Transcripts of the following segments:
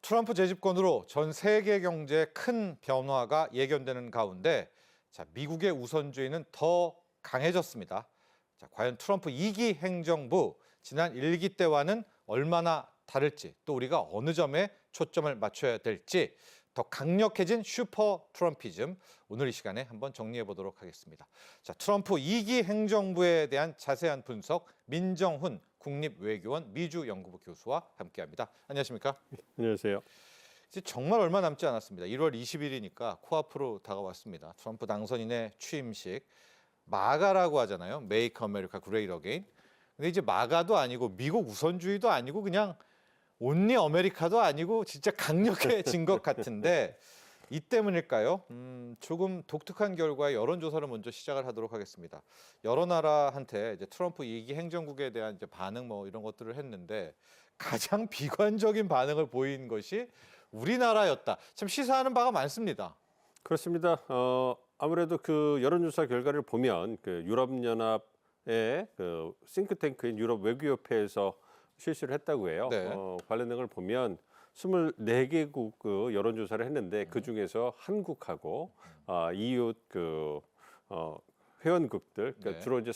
트럼프 재집권으로 전 세계 경제에 큰 변화가 예견되는 가운데 미국의 우선주의는 더 강해졌습니다. 과연 트럼프 2기 행정부 지난 1기 때와는 얼마나 다를지 또 우리가 어느 점에 초점을 맞춰야 될지 더 강력해진 슈퍼 트럼피즘 오늘 이 시간에 한번 정리해 보도록 하겠습니다. 트럼프 2기 행정부에 대한 자세한 분석 민정훈 국립외교원 미주연구부 교수와 함께합니다. 안녕하십니까? 안녕하세요. 이제 정말 얼마 남지 않았습니다. 1월 20일이니까 코앞으로 다가왔습니다. 트럼프 당선인의 취임식 마가라고 하잖아요. Make America Great Again. 근데 이제 마가도 아니고 미국 우선주의도 아니고 그냥 온리 아메리카도 아니고 진짜 강력해진 것 같은데 이 때문일까요? 조금 독특한 결과의 여론조사를 먼저 시작을 하도록 하겠습니다. 여러 나라한테 이제 트럼프 2기 행정국에 대한 이제 반응 뭐 이런 것들을 했는데 가장 비관적인 반응을 보인 것이 우리나라였다. 참 시사하는 바가 많습니다. 그렇습니다. 아무래도 그 여론조사 결과를 보면 그 유럽연합의 그 싱크탱크인 유럽 외교협회에서 실시를 했다고 해요. 네. 관련된 걸 보면 24개국 그 여론조사를 했는데 그 중에서 한국하고 EU 그 회원국들, 그러니까 네. 주로 이제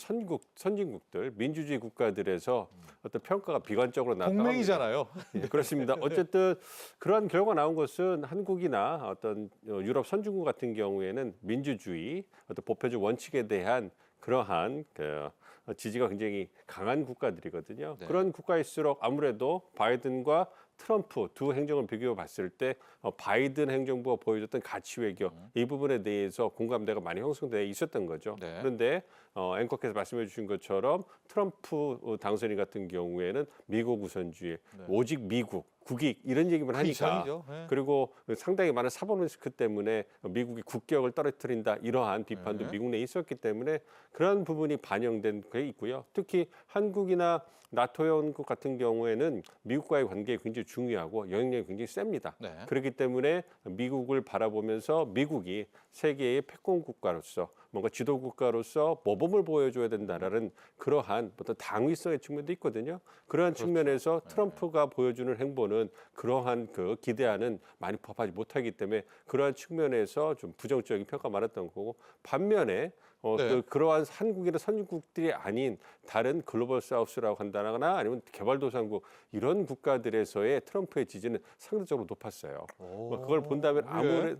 선진국들, 민주주의 국가들에서 어떤 평가가 비관적으로 나타납니다. 동맹이잖아요. 예, 그렇습니다. 어쨌든 그러한 결과가 나온 것은 한국이나 어떤 유럽 선진국 같은 경우에는 민주주의, 어떤 보편적 원칙에 대한 그러한 그 지지가 굉장히 강한 국가들이거든요. 네. 그런 국가일수록 아무래도 바이든과 트럼프 두 행정을 비교해 봤을 때 바이든 행정부가 보여줬던 가치 외교 이 부분에 대해서 공감대가 많이 형성돼 있었던 거죠. 네. 그런데 앵커께서 말씀해 주신 것처럼 트럼프 당선인 같은 경우에는 미국 우선주의, 네. 오직 미국, 국익 이런 얘기만 하니까 이상이죠. 네. 그리고 상당히 많은 사법 리스크 때문에 미국이 국격을 떨어뜨린다 이러한 비판도 네. 미국 내에 있었기 때문에 그런 부분이 반영된 게 있고요. 특히 한국이나 나토 회원국 같은 경우에는 미국과의 관계가 굉장히 중요하고 영향력이 굉장히 셉니다. 네. 그렇기 때문에 미국을 바라보면서 미국이 세계의 패권 국가로서 뭔가 지도 국가로서 모범을 보여줘야 된다라는 그러한 어떤 당위성의 측면도 있거든요. 그러한 측면에서 트럼프가 보여주는 행보는 그러한 그 기대하는 많이 부합하지 못하기 때문에 그러한 측면에서 좀 부정적인 평가가 많았던 거고 반면에 네. 그러한 한국이나 선진국들이 아닌 다른 글로벌 사우스라고 한다거나 아니면 개발도상국 이런 국가들에서의 트럼프의 지지는 상대적으로 높았어요. 그걸 본다면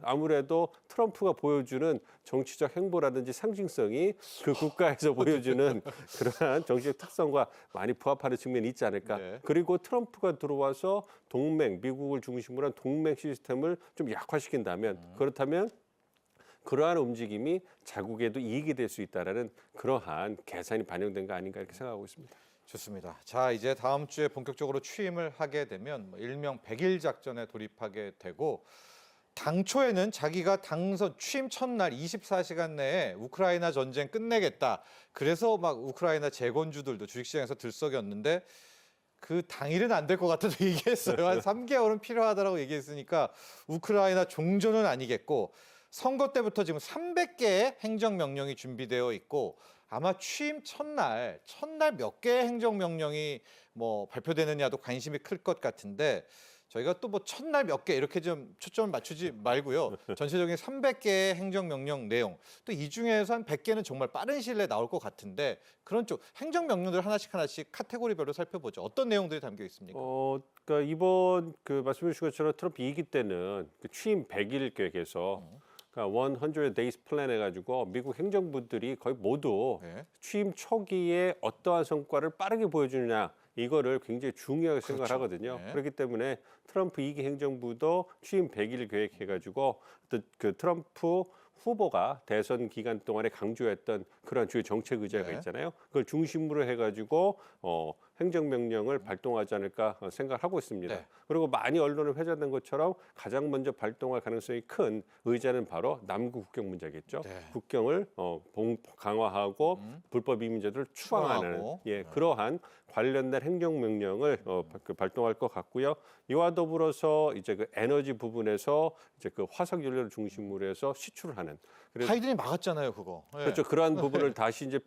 아무래도 트럼프가 보여주는 정치적 행보라든지 상징성이 그 국가에서 보여주는 그러한 정치적 특성과 많이 부합하는 측면이 있지 않을까. 네. 그리고 트럼프가 들어와서 동맹, 미국을 중심으로 한 동맹 시스템을 좀 약화시킨다면 그렇다면 그러한 움직임이 자국에도 이익이 될 수 있다라는 그러한 계산이 반영된 거 아닌가 이렇게 생각하고 있습니다. 좋습니다. 자, 이제 다음 주에 본격적으로 취임을 하게 되면 일명 100일 작전에 돌입하게 되고 당초에는 자기가 당선 취임 첫날 24시간 내에 우크라이나 전쟁 끝내겠다. 그래서 막 우크라이나 재건주들도 주식시장에서 들썩였는데 그 당일은 안 될 것 같아서 얘기했어요. 한 3개월은 필요하다라고 얘기했으니까 우크라이나 종전은 아니겠고 선거 때부터 지금 300개의 행정명령이 준비되어 있고 아마 취임 첫날 몇 개의 행정명령이 뭐 발표되느냐도 관심이 클 것 같은데 저희가 또 뭐 첫날 몇 개 이렇게 좀 초점을 맞추지 말고요. 전체적인 300개의 행정명령 내용 또 이 중에서 한 100개는 정말 빠른 시일 내에 나올 것 같은데 그런 쪽 행정명령들 하나씩 카테고리별로 살펴보죠. 어떤 내용들이 담겨 있습니까? 그러니까 이번 그 말씀해 주신 것처럼 트럼프 2기 때는 그 취임 100일 계획에서 그러니까 100 days 플랜 해가지고 미국 행정부들이 거의 모두 네. 취임 초기에 어떠한 성과를 빠르게 보여주느냐 이거를 굉장히 중요하게 생각을 하거든요. 네. 그렇기 때문에 트럼프 2기 행정부도 취임 100일 계획해가지고 그 트럼프 후보가 대선 기간 동안에 강조했던 그런 주요 정책 의제가 네. 있잖아요. 그걸 중심으로 해가지고 행정명령을 발동하지 않을까 생각을 하고 있습니다. 네. 그리고 많이 언론에 회자된 것처럼 가장 먼저 발동할 가능성이 큰 의제는 바로 남북 국경 문제겠죠. 네. 국경을 강화하고 불법 이민자들을 추방하는 추방하고. 그러한 관련된 행정명령을 발동할 것 같고요. 이와 더불어서 이제 그 에너지 부분에서 이제 그 화석 연료를 중심으로 해서 시출을 하는. 그래서 바이든이 막았잖아요, 그거. 예. 그렇죠. 그러한 부분을 다시 이제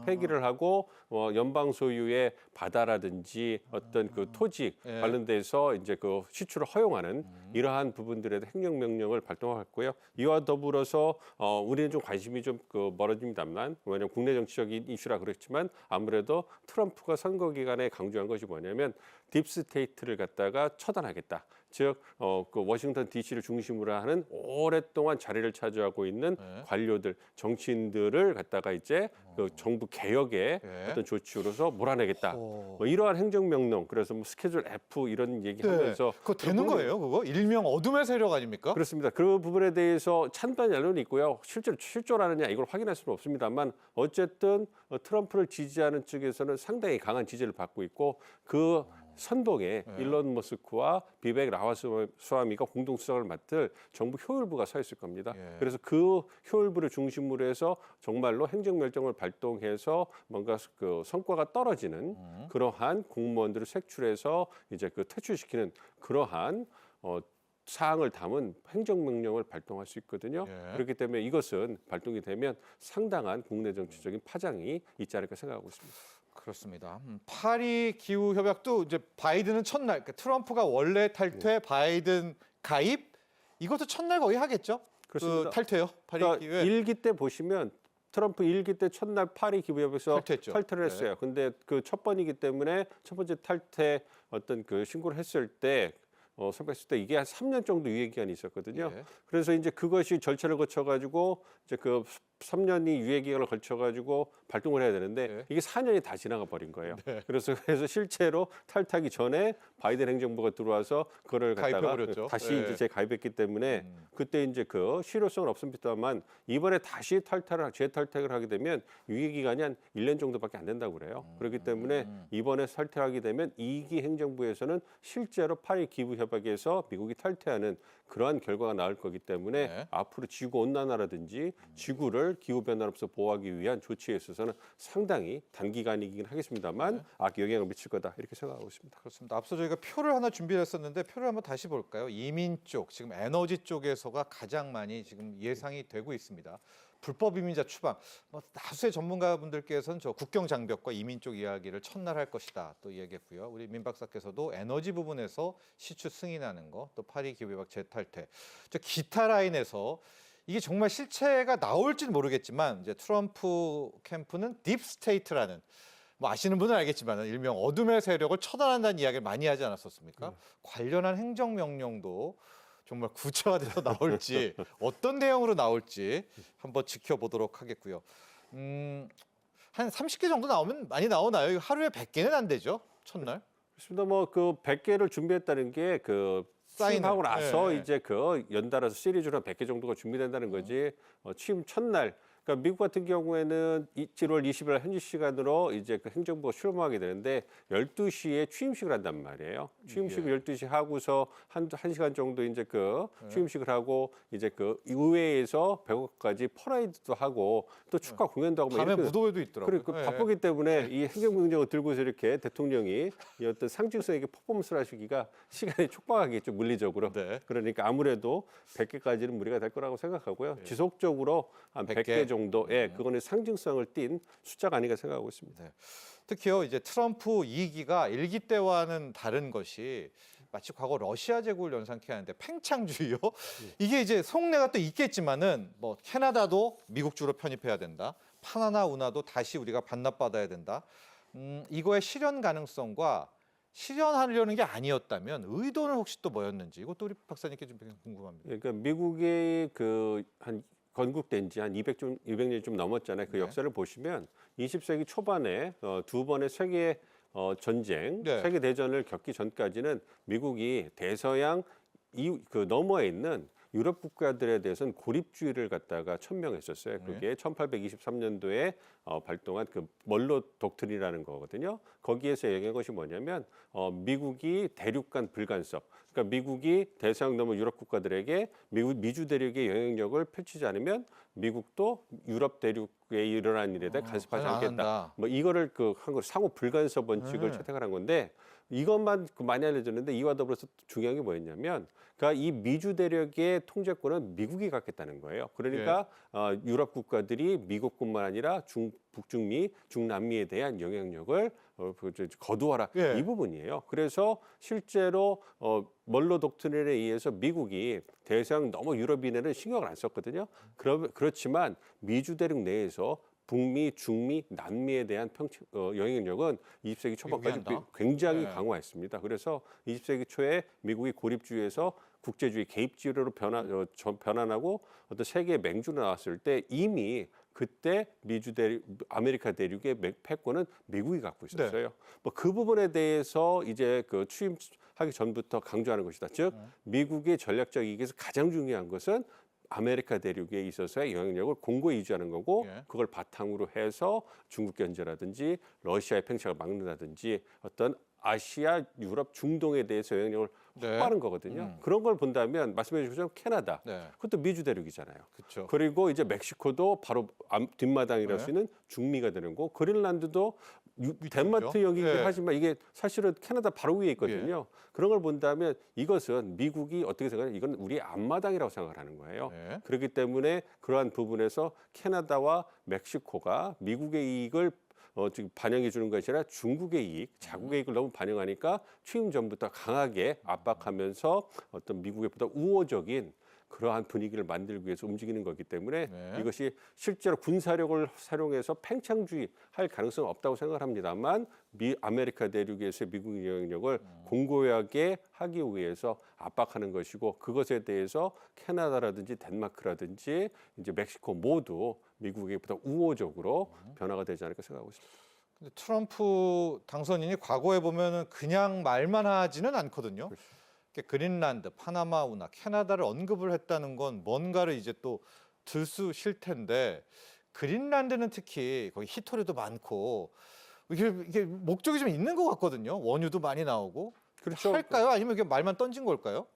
폐기를 하고 연방 소유의 바다라든지 어떤 그 토지 예. 관련돼서 이제 그 시출을 허용하는 이러한 부분들에도 행정명령을 발동했고요. 이와 더불어서 우리는 좀 관심이 좀 그 멀어집니다만, 왜냐하면 국내 정치적인 이슈라 그렇지만 아무래도 트럼프가 선거 기간에 강조한 것이 뭐냐면 딥스테이트를 갖다가 처단하겠다. 즉, 그 워싱턴 D.C.를 중심으로 하는 오랫동안 자리를 차지하고 있는 네. 관료들, 정치인들을 갖다가 이제 그 정부 개혁의 네. 어떤 조치로서 몰아내겠다. 오. 뭐 이러한 행정명령, 그래서 뭐 스케줄 F 이런 얘기하면서 그거 되는 거예요, 그거? 일명 어둠의 세력 아닙니까? 그렇습니다. 그 부분에 대해서 찬반 여론이 있고요. 실제로 실존하느냐 이걸 확인할 수는 없습니다만 어쨌든 트럼프를 지지하는 측에서는 상당히 강한 지지를 받고 있고 그 선봉에 일론 머스크와 비벡 라마스와미가 공동 수석을 맡을 정부 효율부가 서 있을 겁니다. 예. 그래서 그 효율부를 중심으로 해서 정말로 행정멸정을 발동해서 뭔가 그 성과가 떨어지는 그러한 공무원들을 색출해서 이제 그 퇴출시키는 그러한 사항을 담은 행정명령을 발동할 수 있거든요. 예. 그렇기 때문에 이것은 발동이 되면 상당한 국내 정치적인 파장이 있지 않을까 생각하고 있습니다. 그렇습니다. 파리 기후 협약도 이제 바이든은 첫날, 그러니까 트럼프가 원래 탈퇴, 바이든 가입 이것도 첫날 거의 하겠죠? 그렇습니다. 그 탈퇴요, 파리 그러니까 기후에. 일기 때 보시면 트럼프 일기 때 첫날 파리 기후협약에서 탈퇴했죠. 탈퇴를 했어요. 근데 그 첫 번이기 때문에 첫 번째 탈퇴 어떤 그 신고를 했을 때 선택했을 때 이게 한 3년 정도 유예 기간이 있었거든요. 예. 그래서 이제 그것이 절차를 거쳐 가지고 이제 그 3년이 유예 기간을 거쳐 가지고 발동을 해야 되는데 네. 이게 4년이 다 지나가 버린 거예요. 그래서 실제로 탈퇴하기 전에 바이든 행정부가 들어와서 그거를 갖다가 가입해버렸죠. 다시 네. 이제 재가입했기 때문에 그때 이제 그 실효성은 없습니다만 이번에 다시 재탈퇴를 하게 되면 유예 기간이 한 1년 정도밖에 안 된다고 그래요. 그렇기 때문에 이번에 탈퇴하게 되면 2기 행정부에서는 실제로 파리 기후 협약에서 미국이 탈퇴하는 그러한 결과가 나올 거기 때문에 네. 앞으로 지구 온난화라든지 지구를 기후 변화로부터 보호하기 위한 조치에 있어서는 상당히 단기간이긴 하겠습니다만 악의 영향을 미칠 거다 이렇게 생각하고 있습니다. 그렇습니다. 앞서 저희가 표를 하나 준비했었는데 표를 한번 다시 볼까요? 이민 쪽, 지금 에너지 쪽에서가 가장 많이 지금 예상이 되고 있습니다. 불법 이민자 추방. 다수의 전문가분들께서는 저 국경 장벽과 이민 쪽 이야기를 첫날 할 것이다 또 얘기했고요. 우리 민 박사께서도 에너지 부분에서 시추 승인하는 거, 또 파리 기후협약 재탈퇴. 저 기타 라인에서 이게 정말 실체가 나올지는 모르겠지만 이제 트럼프 캠프는 딥스테이트라는 뭐 아시는 분은 알겠지만 일명 어둠의 세력을 처단한다는 이야기를 많이 하지 않았었습니까? 관련한 행정명령도 정말 구체화돼서 나올지 어떤 내용으로 나올지 한번 지켜보도록 하겠고요. 한 30개 정도 나오면 많이 나오나요? 하루에 100개는 안 되죠? 첫날? 그렇습니다. 뭐 그 100개를 준비했다는 게 그 사인을. 취임하고 나서 네. 이제 그 연달아서 시리즈로 한 100개 정도가 준비된다는 거지. 취임 첫날 그러니까 미국 같은 경우에는 7월 20일 현지 시간으로 이제 그 행정부가 출범하게 되는데 12시에 취임식을 한단 말이에요. 취임식을 12시 하고서 한 시간 정도 이제 그 취임식을 하고 이제 그 의회에서 100억까지 퍼레이드도 하고 또 축하 공연도 하고 뭐 밤에 이렇게 무도회도 있더라고요. 그래, 예. 바쁘기 때문에 이 행정명령을 들고서 이렇게 대통령이 이 어떤 상징성 있게 퍼포먼스를 하시기가 시간이 촉박하겠죠, 물리적으로. 네. 그러니까 아무래도 100개까지는 무리가 될 거라고 생각하고요. 지속적으로 한 100개? 100개 정도의 그거는 상징성을 띈 숫자가 아닌가 생각하고 있습니다. 네. 특히요 이제 트럼프 2기가 1기 때와는 다른 것이 마치 과거 러시아 제국을 연상케 하는데 팽창주의요. 이게 이제 속내가 또 있겠지만은 뭐 캐나다도 미국 주로 편입해야 된다. 파나나 운하도 다시 우리가 반납받아야 된다. 이거의 실현 가능성과 실현하려는 게 아니었다면 의도는 혹시 또 뭐였는지 이것도 우리 박사님께 좀 궁금합니다. 그러니까 미국의 그 한 건국된 지 한 200년이 좀 넘었잖아요. 그 네. 역사를 보시면 20세기 초반에 두 번의 세계 전쟁, 네. 세계 대전을 겪기 전까지는 미국이 대서양 그 너머에 있는 유럽 국가들에 대해서는 고립주의를 갖다가 천명했었어요. 그게 1823년도에 발동한 그 멀로 독트린이라는 거거든요. 거기에서 얘기한 것이 뭐냐면 미국이 대륙 간 불간섭, 그러니까 미국이 대서양 넘어 유럽 국가들에게 미주 대륙의 영향력을 펼치지 않으면 미국도 유럽 대륙에 일어난 일에 대해 간섭하지 안 않겠다. 한다. 뭐 이거를 그 한국 상호 불간섭 원칙을 채택을 한 건데 이것만 많이 알려졌는데 이와 더불어서 중요한 게 뭐였냐면 그러니까 이 미주 대륙의 통제권은 미국이 갖겠다는 거예요. 그러니까 유럽 국가들이 미국뿐만 아니라 북중미, 중남미에 대한 영향력을 거두어라 예. 이 부분이에요. 그래서 실제로 멀로 독트린에 의해서 미국이 대서양 넘어 유럽 이내는 신경을 안 썼거든요. 그렇지만 미주 대륙 내에서 북미, 중미, 남미에 대한 영향력은 20세기 초반까지 미국이 한다? 굉장히 네. 강화했습니다. 그래서 20세기 초에 미국이 고립주의에서 국제주의 개입주의로 변환하고 어떤 세계의 맹주로 나왔을 때 이미 그때 미주 대륙, 아메리카 대륙의 패권은 미국이 갖고 있었어요. 뭐 그 부분에 대해서 이제 그 취임하기 전부터 강조하는 것이다. 즉 미국의 전략적 이익에서 가장 중요한 것은 아메리카 대륙에 있어서의 영향력을 공고히 유지하는 거고 예. 그걸 바탕으로 해서 중국 견제라든지 러시아의 팽창을 막는다든지 어떤 아시아, 유럽, 중동에 대해서 영향력을 확보하는 거거든요. 그런 걸 본다면 말씀해 주신 캐나다, 네. 그것도 미주 대륙이잖아요. 그렇죠. 그리고 이제 멕시코도 바로 뒷마당이라 할 수 있는 중미가 되는 거고 그린란드도 덴마크 영이긴 예. 하지만 이게 사실은 캐나다 바로 위에 있거든요. 그런 걸 본다면 이것은 미국이 어떻게 생각하냐 이건 우리의 앞마당이라고 생각을 하는 거예요. 네. 그렇기 때문에 그러한 부분에서 캐나다와 멕시코가 미국의 이익을 지금 반영해 주는 것이 아니라 중국의 이익, 자국의 이익을 너무 반영하니까 취임 전부터 강하게 압박하면서 어떤 미국의 보다 우호적인 그러한 분위기를 만들기 위해서 움직이는 거기 때문에 네. 이것이 실제로 군사력을 사용해서 팽창주의 할 가능성은 없다고 생각을 합니다만 아메리카 대륙에서의 미국의 영향력을 공고하게 하기 위해서 압박하는 것이고 그것에 대해서 캐나다라든지 덴마크라든지 이제 멕시코 모두 미국에 보다 우호적으로 변화가 되지 않을까 생각하고 있습니다. 근데 트럼프 당선인이 과거에 보면은 그냥 말만 하지는 않거든요. 이렇게 그린란드, 파나마 운하, 캐나다를 언급을 했다는 건 뭔가를 이제 또 들쑤실 텐데 그린란드는 특히 거기 히토리도 많고 이게 목적이 좀 있는 것 같거든요. 원유도 많이 나오고. 그렇죠. 할까요? 아니면 이게 말만 던진 걸까요?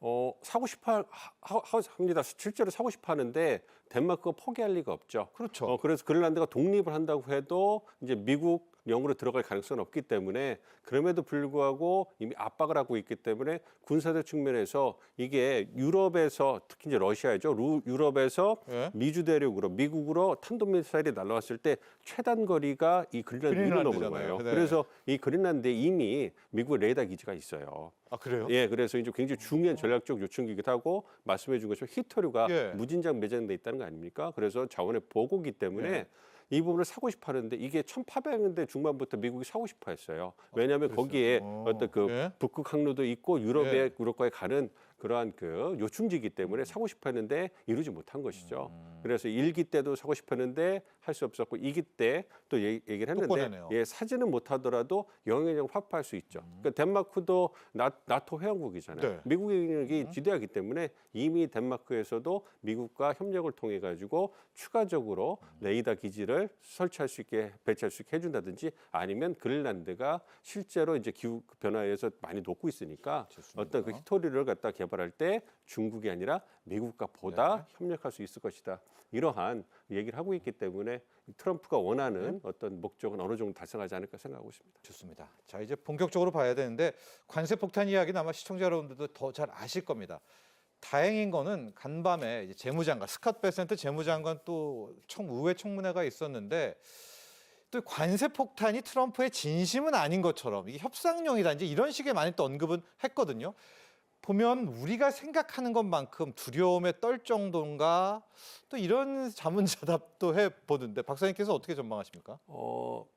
사고 싶어 합니다. 실제로 사고 싶어 하는데 덴마크가 포기할 리가 없죠. 그렇죠. 그래서 그린란드가 독립을 한다고 해도 이제 미국 영으로 들어갈 가능성은 없기 때문에 그럼에도 불구하고 이미 압박을 하고 있기 때문에 군사적 측면에서 이게 유럽에서 특히 이제 러시아죠. 유럽에서 예. 미주 대륙으로 미국으로 탄도미사일이 날아왔을 때 최단 거리가 이 그린란드로 넘는 그린란드잖아요. 거예요. 네. 그래서 이 그린란드에 이미 미국의 레이더 기지가 있어요. 아 그래요? 예, 그래서 이제 굉장히 중요한 전략적 요충지기도 하고 말씀해 준 것처럼 히토류가 예. 무진장 매장돼 있다는 거 아닙니까? 그래서 자원의 보고기 때문에 예. 이 부분을 사고 싶어 하는데 이게 1800년대 중반부터 미국이 사고 싶어 했어요. 왜냐하면 거기에 어떤 그 예. 북극 항로도 있고 유럽과에 가는 그러한 그 요충지이기 때문에 사고 싶어 했는데 이루지 못한 것이죠. 그래서 1기 때도 사고 싶어 했는데 할 수 없었고 2기 때 또 얘기를 했는데 꺼내네요. 예, 사지는 못하더라도 영향력을 확보할 수 있죠. 그러니까 덴마크도 나토 회원국이잖아요. 네. 미국의 영향력이 지대하기 때문에 이미 덴마크에서도 미국과 협력을 통해 가지고 추가적으로 레이더 기지를 설치할 수 있게 배치할 수 있게 해준다든지 아니면 그린란드가 실제로 이제 기후 변화에서 많이 녹고 있으니까 좋습니다. 어떤 그 히토리를 갖다 개발할 때 중국이 아니라 미국과 보다 협력할 수 있을 것이다. 이러한 얘기를 하고 있기 때문에 트럼프가 원하는 어떤 목적은 어느 정도 달성하지 않을까 생각하고 있습니다. 좋습니다. 자 이제 본격적으로 봐야 되는데 관세 폭탄 이야기는 아마 시청자 여러분들도 더 잘 아실 겁니다. 다행인 거는 간밤에 이제 재무장관 스캇 베센트 재무장관 또 의회 청문회가 있었는데 또 관세 폭탄이 트럼프의 진심은 아닌 것처럼 이게 협상용이다 이제 이런 식의 많이 또 언급은 했거든요. 보면 우리가 생각하는 것만큼 두려움에 떨 정도인가 또 이런 자문자답도 해보는데 박사님께서 어떻게 전망하십니까?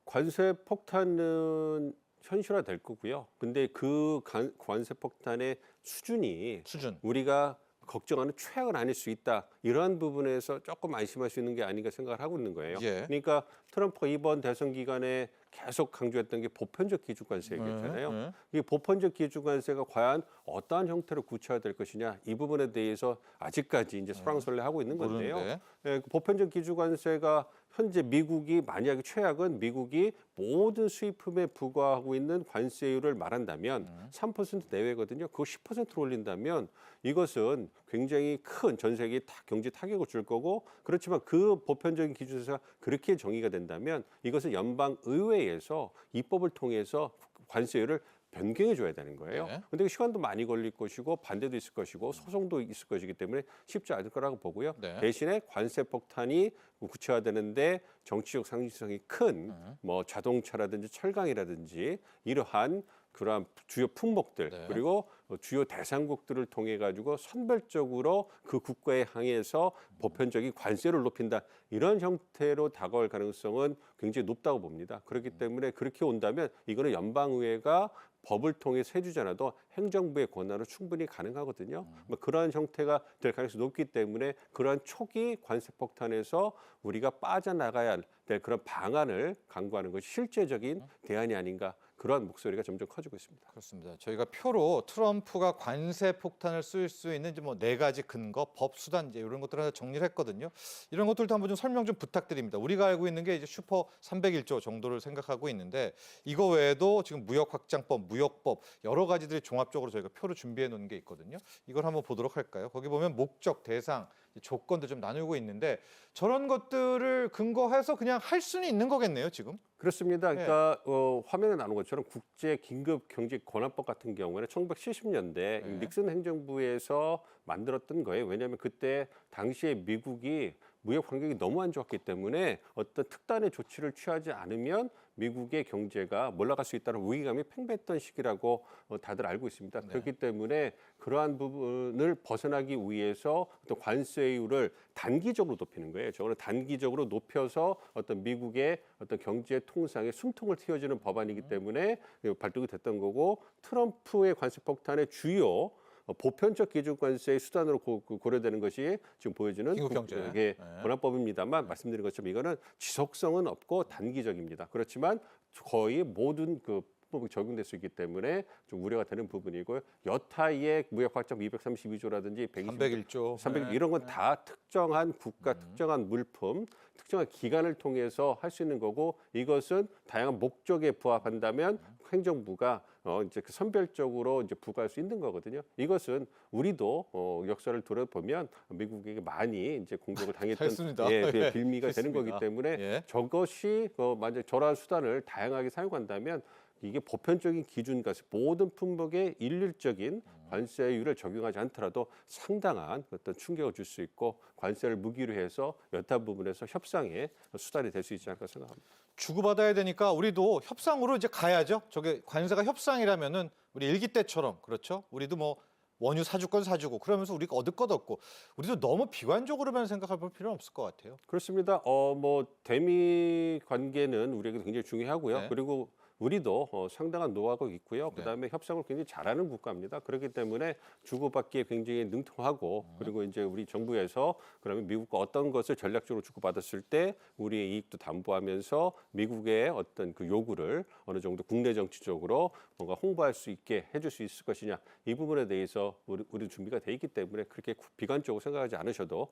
관세 폭탄은 현실화될 거고요. 근데 그 관세 폭탄의 수준이 수준. 우리가 걱정하는 최악은 아닐 수 있다. 이러한 부분에서 조금 안심할 수 있는 게 아닌가 생각을 하고 있는 거예요. 예. 그러니까 트럼프가 이번 대선 기간에 계속 강조했던 게 보편적 기준관세 얘기였잖아요. 네. 이 보편적 기준관세가 과연 어떠한 형태로 구체화될 것이냐 이 부분에 대해서 아직까지 이제 설왕설래하고 있는 건데요. 모르는데. 그 보편적 기준관세가 현재 미국이 만약에 최악은 미국이 모든 수입품에 부과하고 있는 관세율을 말한다면 3% 내외거든요. 그거 10%로 올린다면 이것은 굉장히 큰 전 세계 경제 타격을 줄 거고 그렇지만 그 보편적인 기준에서 그렇게 정의가 된다면 이것은 연방 의회에서 입법을 통해서 관세율을 변경해 줘야 되는 거예요. 네. 근데 시간도 많이 걸릴 것이고 반대도 있을 것이고 소송도 있을 것이기 때문에 쉽지 않을 거라고 보고요. 네. 대신에 관세 폭탄이 구체화되는데 정치적 상징성이 큰 뭐 자동차라든지 철강이라든지 이러한 그러한 주요 품목들 네. 그리고 주요 대상국들을 통해 가지고 선별적으로 그 국가에 항해서 보편적인 관세를 높인다 이런 형태로 다가올 가능성은 굉장히 높다고 봅니다. 그렇기 때문에 그렇게 온다면 이거는 연방의회가 법을 통해서 해주지 않아도 행정부의 권한으로 충분히 가능하거든요. 뭐 그러한 형태가 될 가능성이 높기 때문에 그러한 초기 관세 폭탄에서 우리가 빠져나가야 될 그런 방안을 강구하는 것이 실제적인 대안이 아닌가 그러한 목소리가 점점 커지고 있습니다. 그렇습니다. 저희가 표로 트럼프가 관세 폭탄을 쓸 수 있는 이제 뭐 4가지 근거, 법, 수단 이제 이런 것들을 하나 정리를 했거든요. 이런 것들도 한번 좀 설명 좀 부탁드립니다. 우리가 알고 있는 게 이제 슈퍼 301조 정도를 생각하고 있는데 이거 외에도 지금 무역 확장법, 무역법 여러 가지들이 종합적으로 저희가 표를 준비해 놓은 게 있거든요. 이걸 한번 보도록 할까요? 거기 보면 목적, 대상, 조건도 좀 나누고 있는데 저런 것들을 근거해서 그냥 할 수는 있는 거겠네요, 지금. 그렇습니다. 그러니까 화면에 나온 것처럼 국제 긴급 경제 권한법 같은 경우에는 1970년대 네. 닉슨 행정부에서 만들었던 거예요. 왜냐하면 그때 당시에 미국이 무역 환경이 너무 안 좋았기 때문에 어떤 특단의 조치를 취하지 않으면 미국의 경제가 몰락할 수 있다는 위기감이 팽배했던 시기라고 다들 알고 있습니다. 네. 그렇기 때문에 그러한 부분을 벗어나기 위해서 어떤 관세율을 단기적으로 높이는 거예요. 저거는 단기적으로 높여서 어떤 미국의 어떤 경제 통상에 숨통을 틔워주는 법안이기 때문에 발동이 됐던 거고 트럼프의 관세 폭탄의 주요 보편적 기준관세의 수단으로 고려되는 것이 지금 보여지는 긴급경제. 국제 네. 권한법입니다만 말씀드린 것처럼 이거는 지속성은 없고 단기적입니다. 그렇지만 거의 모든 그 법이 적용될 수 있기 때문에 좀 우려가 되는 부분이고요. 여타의 무역 확장 232조라든지 301조. 300 이런 건 다 특정한 국가, 특정한 물품, 특정한 기관을 통해서 할 수 있는 거고 이것은 다양한 목적에 부합한다면 행정부가 이제 그 선별적으로 이제 부과할 수 있는 거거든요. 이것은 우리도 역사를 돌아보면 미국에게 많이 이제 공격을 당했던 했습니다. 그 빌미가 되는 거기 했습니다. 때문에 예. 저것이 만약 저러한 수단을 다양하게 사용한다면 이게 보편적인 기준과세 모든 품목에 일률적인 관세율을 적용하지 않더라도 상당한 어떤 충격을 줄 수 있고 관세를 무기로 해서 여타 부분에서 협상의 수단이 될 수 있지 않을까 생각합니다. 주고받아야 되니까 우리도 협상으로 이제 가야죠. 저게 관세가 협상이라면은 우리 일기 때처럼 그렇죠. 우리도 뭐 원유 사줄 건 사주고 그러면서 우리가 얻을 것 얻고 우리도 너무 비관적으로만 생각할 필요는 없을 것 같아요. 그렇습니다. 뭐 대미 관계는 우리에게 굉장히 중요하고요. 네. 그리고 우리도 상당한 노하우가 있고요. 네. 그다음에 협상을 굉장히 잘하는 국가입니다. 그렇기 때문에 주고받기에 굉장히 능통하고 그리고 이제 우리 정부에서 그러면 미국과 어떤 것을 전략적으로 주고받았을 때 우리의 이익도 담보하면서 미국의 어떤 그 요구를 어느 정도 국내 정치적으로 뭔가 홍보할 수 있게 해줄 수 있을 것이냐 이 부분에 대해서 우리 준비가 돼 있기 때문에 그렇게 비관적으로 생각하지 않으셔도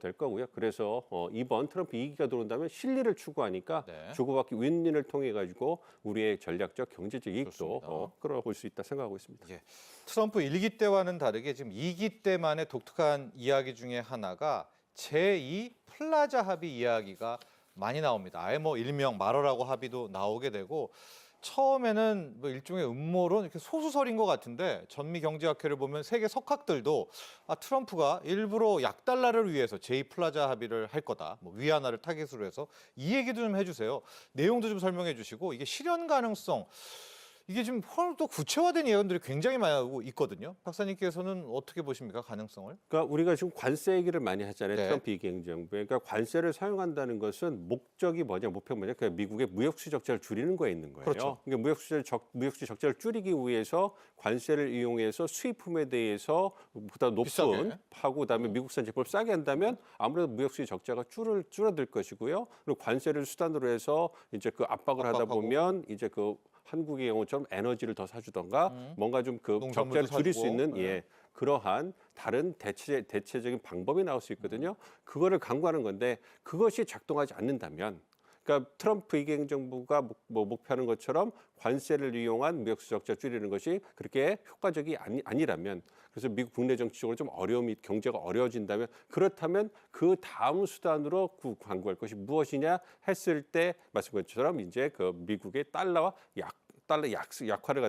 될 거고요. 그래서 이번 트럼프 2기가 들어온다면 실리를 추구하니까 네. 주고받기 윈윈을 통해 가지고 우리의 전략적 경제적 이익도 좋습니다. 끌어볼 수 있다 생각하고 있습니다. 예. 트럼프 1기 때와는 다르게 지금 2기 때만의 독특한 이야기 중에 하나가 제2 플라자 합의 이야기가 많이 나옵니다. 아예 뭐 일명 마러라고 합의도 나오게 되고 처음에는 뭐 일종의 음모론 이렇게 소수설인 것 같은데 전미 경제학회를 보면 세계 석학들도 트럼프가 일부러 약달러를 위해서 제2 플라자 합의를 할 거다. 뭐 위안화를 타깃으로 해서 이 얘기도 좀 해주세요. 내용도 좀 설명해 주시고 이게 실현 가능성 이게 지금 또 구체화된 예언들이 굉장히 많이 하고 있거든요. 박사님께서는 어떻게 보십니까? 가능성을? 그러니까 우리가 지금 관세 얘기를 많이 하잖아요. 네. 트럼프 이행정부에. 그러니까 관세를 사용한다는 것은 목적이 뭐냐, 목표가 뭐냐. 그러니까 미국의 무역수 적자를 줄이는 거에 있는 거예요. 그렇죠. 그러니까 무역수 적자를 줄이기 위해서 관세를 이용해서 수입품에 대해서 보다 높은 비싸게. 하고 그다음에 미국산 제품을 싸게 한다면 아무래도 무역수 적자가 줄어들 것이고요. 그리고 관세를 수단으로 해서 이제 그 압박을 하다 압박하고. 보면 이제 그 한국의 경우처럼 에너지를 더 사주던가 뭔가 좀 그 농산물도 적자를 줄일 수 사주고. 있는 네. 예. 그러한 다른 대체적인 방법이 나올 수 있거든요. 그거를 강구하는 건데 그것이 작동하지 않는다면, 그러니까 트럼프 이행정부가 목표하는 것처럼 관세를 이용한 무역수 적자 줄이는 것이 그렇게 효과적이 아니라면, 그래서 미국 국내 정치적으로 좀 어려움이 경제가 어려워진다면, 그렇다면 그 다음 수단으로 강구할 것이 무엇이냐 했을 때 말씀하신 것처럼 이제 그 미국의 달러 약화를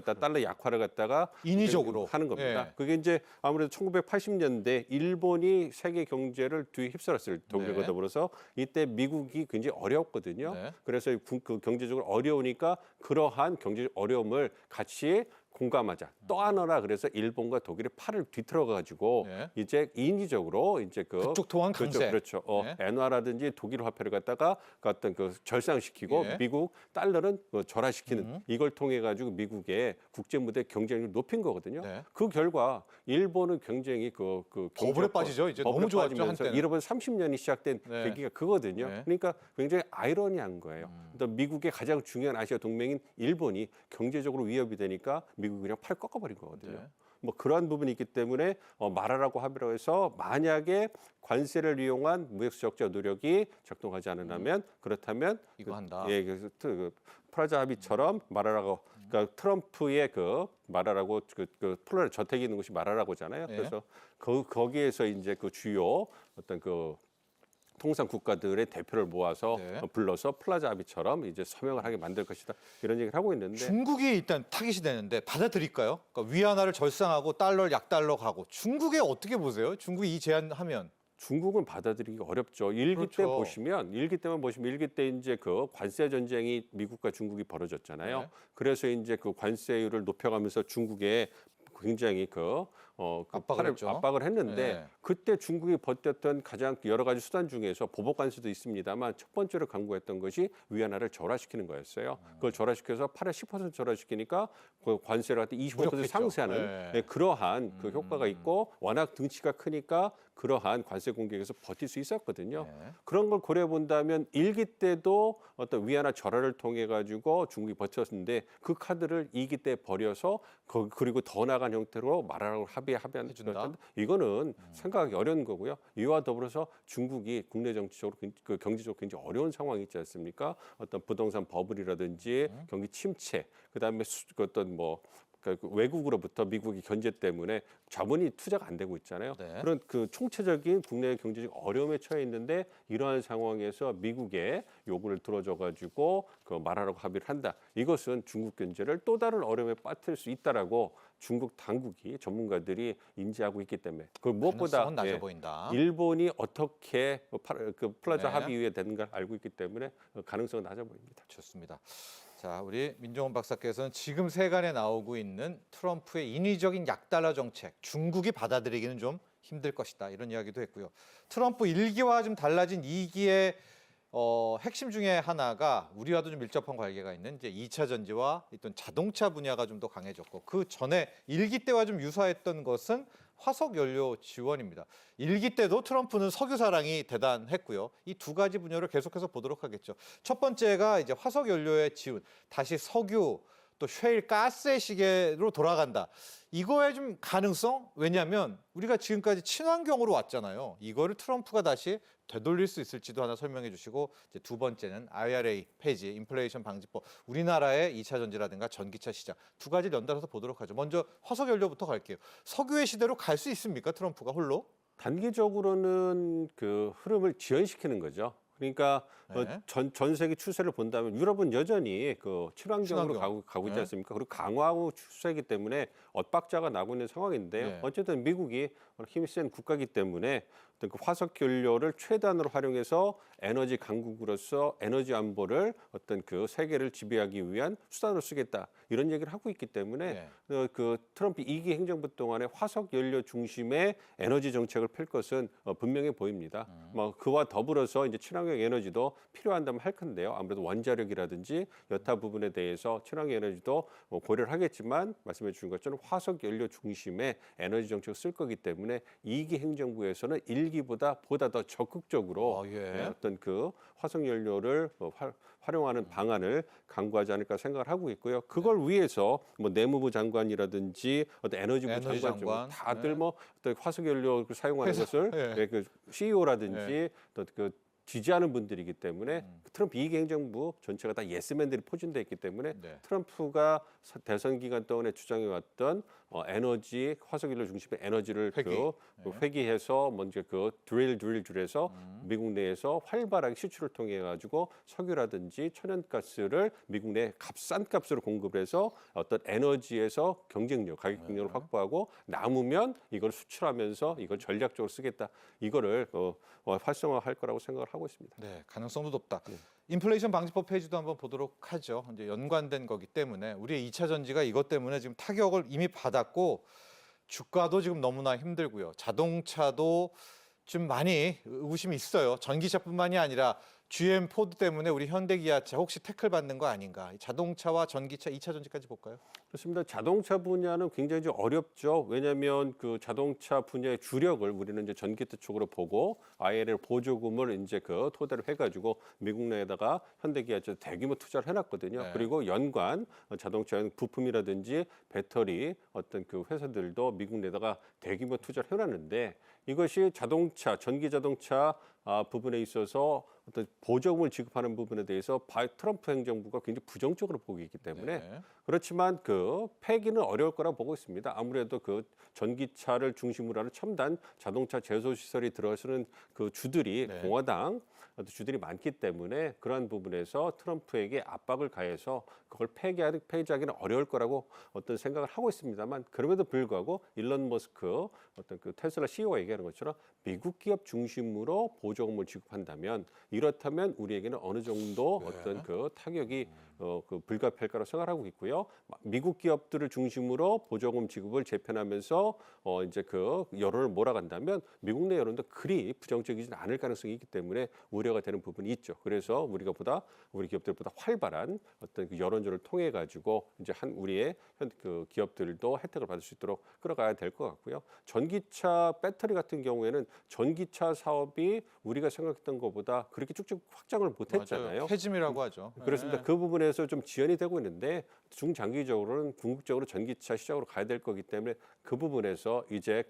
갖다가 인위적으로 하는 겁니다. 예. 그게 이제 아무래도 1980년대 일본이 세계 경제를 뒤에 휩쓸었을 독일과 네. 더불어서 이때 미국이 굉장히 어려웠거든요. 네. 그래서 그 경제적으로 어려우니까 그러한 경제적 어려움을 같이 공감하자, 떠안아라. 그래서 일본과 독일이 팔을 뒤틀어 가지고 네. 이제 인위적으로 이제 그쪽 통한 강세. 그렇죠. 네. 엔화라든지 독일 화폐를 갖다가 어떤 그 절상시키고 예. 미국 달러는 절하시키는 이걸 통해 가지고 미국의 국제 무대 경쟁력을 높인 거거든요. 네. 그 결과 일본은 굉장히 그 버블에 빠지죠. 이제 너무 좋았죠, 한때는. 잃어버린 30년이 시작된 네. 계기가 그거든요. 네. 그러니까 굉장히 아이러니한 거예요. 또 미국의 가장 중요한 아시아 동맹인 일본이 경제적으로 위협이 되니까 미국이 그냥 팔을 꺾어버린 거거든요. 네. 뭐 그러한 부분이 있기 때문에 말하라고 합의로 해서 만약에 관세를 이용한 무역수 적자 노력이 작동하지 않으면 그렇다면 이거 한다. 예, 그래서 프라자 합의처럼 말하라고, 그러니까 트럼프의 그 말하라고 그 플로리다 저택이 있는 곳이 말하라고잖아요. 네. 그래서 거기에서 이제 그 주요 어떤 그 통상 국가들의 대표를 모아서 네. 불러서 플라자 합의처럼 이제 서명을 하게 만들 것이다, 이런 얘기를 하고 있는데 중국이 일단 타깃이 되는데 받아들일까요? 그러니까 위안화를 절상하고 달러 약달러 가고 중국에 어떻게 보세요? 중국이 이 제안하면 중국은 받아들이기 어렵죠. 일기 때 그렇죠. 보시면 일기 때 이제 그 관세 전쟁이 미국과 중국이 벌어졌잖아요. 네. 그래서 이제 그 관세율을 높여가면서 중국에 굉장히 압박을 했는데 네. 그때 중국이 버텼던 가장 여러 가지 수단 중에서 보복 관세도 있습니다만 첫 번째로 강구했던 것이 위안화를 절하시키는 거였어요. 그걸 절하시켜서 8에 10% 절하시키니까 그 관세를 갖다 25% 무력했죠. 상쇄하는 네. 네, 그러한 그 효과가 있고 워낙 등치가 크니까 그러한 관세 공격에서 버틸 수 있었거든요. 네. 그런 걸 고려해 본다면 일기 때도 어떤 위안화 절하를 통해 가지고 중국이 버텼는데 그 카드를 2기 때 버려서 그리고 더 나아간 형태로 말하라고 합의한 해준다? 이거는 생각하기 어려운 거고요. 이와 더불어서 중국이 국내 정치적으로 그 경제적으로 굉장히 어려운 상황이 있지 않습니까? 어떤 부동산 버블이라든지 경기 침체, 그다음에 어떤 그러니까 외국으로부터 미국의 견제 때문에 자본이 투자가 안 되고 있잖아요. 네. 그런 그 총체적인 국내 경제적 어려움에 처해 있는데 이러한 상황에서 미국의 요구를 들어줘 가지고 그 말하라고 합의를 한다. 이것은 중국 경제를 또 다른 어려움에 빠뜨릴 수 있다라고 중국 당국이 전문가들이 인지하고 있기 때문에 그 무엇보다 가능성은 낮아 보인다. 일본이 어떻게 그 플라자 네. 합의 이후에 되는가를 알고 있기 때문에 가능성은 낮아 보입니다. 좋습니다. 자, 우리 민종원 박사께서는 지금 세간에 나오고 있는 트럼프의 인위적인 약달러 정책, 중국이 받아들이기는 좀 힘들 것이다, 이런 이야기도 했고요. 트럼프 1기와 좀 달라진 2기의 핵심 중에 하나가 우리와도 좀 밀접한 관계가 있는 이제 2차 전지와 어떤 자동차 분야가 좀 더 강해졌고, 그 전에 1기 때와 좀 유사했던 것은 화석 연료 지원입니다. 1기 때도 트럼프는 석유 사랑이 대단했고요. 이 두 가지 분야를 계속해서 보도록 하겠죠. 첫 번째가 이제 화석 연료의 지원, 다시 석유 또 셰일 가스의 시계로 돌아간다. 이거의 좀 가능성? 왜냐하면 우리가 지금까지 친환경으로 왔잖아요. 이거를 트럼프가 다시 되돌릴 수 있을지도 하나 설명해 주시고, 이제 두 번째는 IRA 폐지, 인플레이션 방지법, 우리나라의 2차 전지라든가 전기차 시장, 두 가지를 연달아서 보도록 하죠. 먼저 화석 연료부터 갈게요. 석유의 시대로 갈 수 있습니까? 트럼프가 홀로? 단기적으로는 그 흐름을 지연시키는 거죠. 그러니까 네. 전 세계 추세를 본다면 유럽은 여전히 그 친환경으로 친환경. 가고 있지 네. 않습니까? 그리고 강화하고 추세이기 때문에 엇박자가 나고 있는 상황인데요. 네. 어쨌든 미국이 힘이 센 국가이기 때문에 어떤 그 화석 연료를 최대한으로 활용해서 에너지 강국으로서 에너지 안보를 어떤 그 세계를 지배하기 위한 수단으로 쓰겠다 이런 얘기를 하고 있기 때문에 네. 그 트럼프 2기 행정부 동안에 화석 연료 중심의 에너지 정책을 펼 것은 분명해 보입니다. 뭐 그와 더불어서 이제 친환경 에너지도 필요한다면 할 건데요. 아무래도 원자력이라든지 여타 부분에 대해서 친환경 에너지도 고려를 하겠지만 말씀해 주신 것처럼 화석 연료 중심의 에너지 정책을 쓸 거기 때문에 2기 행정부에서는 1기보다 보다 더 적극적으로 예. 어떤 그 화석 연료를 활용하는 방안을 강구하지 않을까 생각을 하고 있고요. 그걸 위해서 뭐 내무부 장관이라든지 어떤 에너지부 에너지 장관 장관. 다들 네. 뭐 어떤 화석 연료를 사용하는 회사, 것을 예. 그 CEO라든지 또 그 지지하는 분들이기 때문에 트럼프 2기 행정부 전체가 다 예스맨들이 포진돼 있기 때문에 네. 트럼프가 대선 기간 동안에 주장해왔던 에너지 화석연료 중심의 에너지를 회귀. 그 회귀해서 먼저 그 드릴해서 미국 내에서 활발하게 시추를 통해 가지고 석유라든지 천연가스를 미국 내 값싼 값으로 공급해서 어떤 에너지에서 경쟁력, 가격 경쟁력을 확보하고 남으면 이걸 수출하면서 이걸 전략적으로 쓰겠다. 이거를 활성화할 거라고 생각을 하고 있습니다. 네, 가능성도 높다. 네. 인플레이션 방지법 페이지도 한번 보도록 하죠. 이제 연관된 거기 때문에 우리의 2차 전지가 이것 때문에 지금 타격을 이미 받았고 주가도 지금 너무나 힘들고요. 자동차도 좀 많이 의구심이 있어요. 전기차뿐만이 아니라 GM 포드 때문에 우리 현대기아차 혹시 태클 받는 거 아닌가? 자동차와 전기차 2차 전지까지 볼까요? 그렇습니다. 자동차 분야는 굉장히 좀 어렵죠. 왜냐하면 그 자동차 분야의 주력을 우리는 이제 전기차 쪽으로 보고 IRA 보조금을 이제 그 토대로 해가지고 미국 내에다가 현대기아차 대규모 투자를 해놨거든요. 네. 그리고 연관 자동차 부품이라든지 배터리 어떤 그 회사들도 미국 내에다가 대규모 투자를 해놨는데 이것이 자동차, 전기 자동차 부분에 있어서 어떤 보조금을 지급하는 부분에 대해서 트럼프 행정부가 굉장히 부정적으로 보고 있기 때문에 네. 그렇지만 그 폐기는 어려울 거라 보고 있습니다. 아무래도 그 전기차를 중심으로 하는 첨단 자동차 제조 시설이 들어서는 그 주들이 네. 공화당 주들이 많기 때문에 그러한 부분에서 트럼프에게 압박을 가해서 그걸 폐지하기는 어려울 거라고 어떤 생각을 하고 있습니다만 그럼에도 불구하고 일론 머스크 어떤 그 테슬라 CEO가 얘기하는 것처럼 미국 기업 중심으로 보조금을 지급한다면 이렇다면 우리에게는 어느 정도 어떤 그 타격이 그 불가피할 거라고 생각하고 있고요. 미국 기업들을 중심으로 보조금 지급을 재편하면서 이제 그 여론을 몰아간다면 미국 내 여론도 그리 부정적이진 않을 가능성이 있기 때문에 우려가 되는 부분이 있죠. 그래서 우리 기업들보다 활발한 어떤 그 여론조를 통해 가지고 이제 우리의 그 기업들도 혜택을 받을 수 있도록 끌어가야 될 것 같고요. 전기차 배터리 같은 경우에는 전기차 사업이 우리가 생각했던 것보다 그렇게 쭉쭉 확장을 못했잖아요. 캐즘이라고 하죠. 그렇습니다. 네. 그 부분에서 좀 지연이 되고 있는데 중장기적으로는 궁극적으로 전기차 시장으로 가야 될 거기 때문에 그 부분에서 이제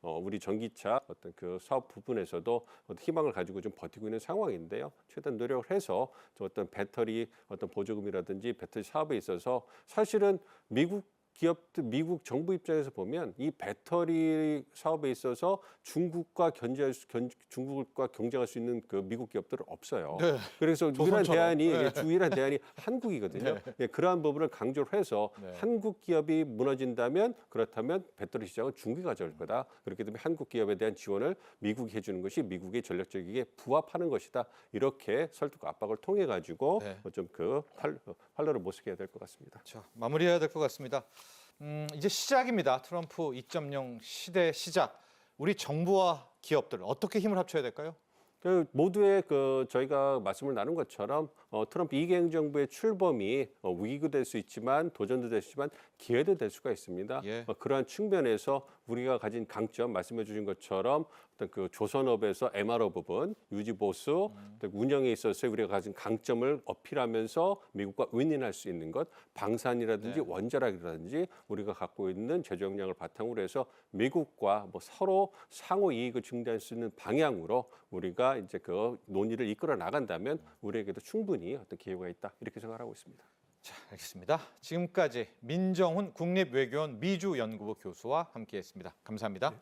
우리 전기차 어떤 그 사업 부분에서도 어떤 희망을 가지고 좀 버티고 있는 상황인데요. 최대한 노력을 해서 어떤 배터리 어떤 보조금이라든지 배터리 사업에 있어서 사실은 미국 정부 입장에서 보면 이 배터리 사업에 있어서 중국과 경쟁할 수 있는 그 미국 기업들은 없어요. 네. 그래서 조선처럼. 유일한 대안이 한국이거든요. 예, 그러한 부분을 강조를 해서 네. 한국 기업이 무너진다면 그렇다면 배터리 시장은 중국이 가져올 거다. 그렇기 때문에 한국 기업에 대한 지원을 미국이 해주는 것이 미국의 전략적이게 부합하는 것이다. 이렇게 설득과 압박을 통해 가지고 네. 좀 그 활로를 모색해야 될 것 같습니다. 자, 마무리해야 될 것 같습니다. 이제 시작입니다. 트럼프 2.0 시대 시작. 우리 정부와 기업들 어떻게 힘을 합쳐야 될까요? 그 모두의 저희가 말씀을 나눈 것처럼 트럼프 2기 행정부의 출범이 위기가 될 수 있지만 도전도 될 수 있지만 기회도 될 수가 있습니다. 예. 그러한 측면에서 우리가 가진 강점 말씀해 주신 것처럼 어떤 그 조선업에서 MRO 부분, 유지 보수, 운영에 있어서 우리가 가진 강점을 어필하면서 미국과 윈윈할 수 있는 것, 방산이라든지 네. 원자력이라든지 우리가 갖고 있는 제조 역량을 바탕으로 해서 미국과 뭐 서로 상호 이익을 증대할 수 있는 방향으로 우리가 이제 그 논의를 이끌어 나간다면 우리에게도 충분히 어떤 기회가 있다 이렇게 생각하고 있습니다. 자, 알겠습니다. 지금까지 민정훈 국립외교원 미주연구부 교수와 함께했습니다. 감사합니다.